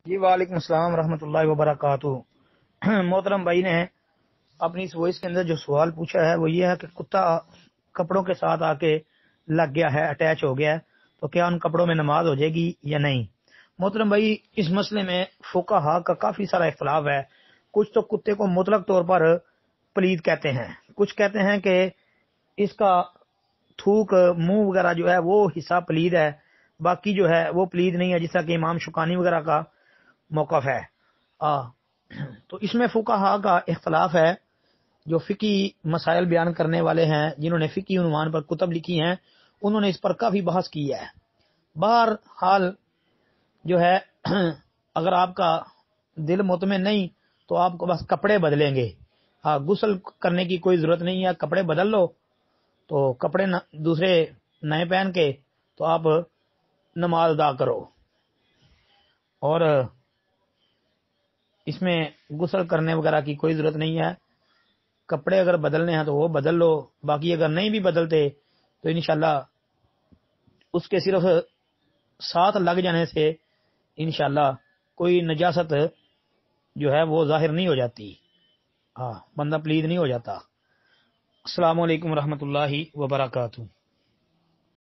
جی وعلیکم السلام ورحمۃ اللہ وبرکاتہ۔ محترم بھائی نے اپنی اس وائس کے اندر جو سوال پوچھا ہے وہ یہ ہے کہ کتا کپڑوں کے ساتھ آ کے لگ گیا ہے، اٹیچ ہو گیا ہے، تو کیا ان کپڑوں میں نماز ہو جائے گی یا نہیں؟ محترم بھائی، اس مسئلے میں فقہا کا کافی سارا اختلاف ہے۔ کچھ تو کتے کو مطلق طور پر پلید کہتے ہیں، کچھ کہتے ہیں کہ اس کا تھوک منہ وغیرہ جو ہے وہ حصہ پلید ہے، باقی جو ہے وہ پلید نہیں ہے، جیسا کہ امام شوکانی وغیرہ کا موقف ہے۔ تو اس میں فقہا کا اختلاف ہے۔ جو فقی مسائل بیان کرنے والے ہیں، جنہوں نے فقی عنوان پر کتب لکھی ہیں، انہوں نے اس پر کافی بحث کی ہے۔ بہرحال جو ہے اگر آپ کا دل مطمئن نہیں تو آپ کو بس کپڑے بدلیں گے، غسل کرنے کی کوئی ضرورت نہیں ہے، کپڑے بدل لو، تو کپڑے دوسرے نئے پہن کے تو آپ نماز ادا کرو، اور اس میں غسل کرنے وغیرہ کی کوئی ضرورت نہیں ہے۔ کپڑے اگر بدلنے ہیں تو وہ بدل لو، باقی اگر نہیں بھی بدلتے تو انشاءاللہ اس کے صرف ساتھ لگ جانے سے انشاءاللہ کوئی نجاست جو ہے وہ ظاہر نہیں ہو جاتی، بندہ پلید نہیں ہو جاتا۔ السلام علیکم ورحمۃ اللہ وبرکاتہ۔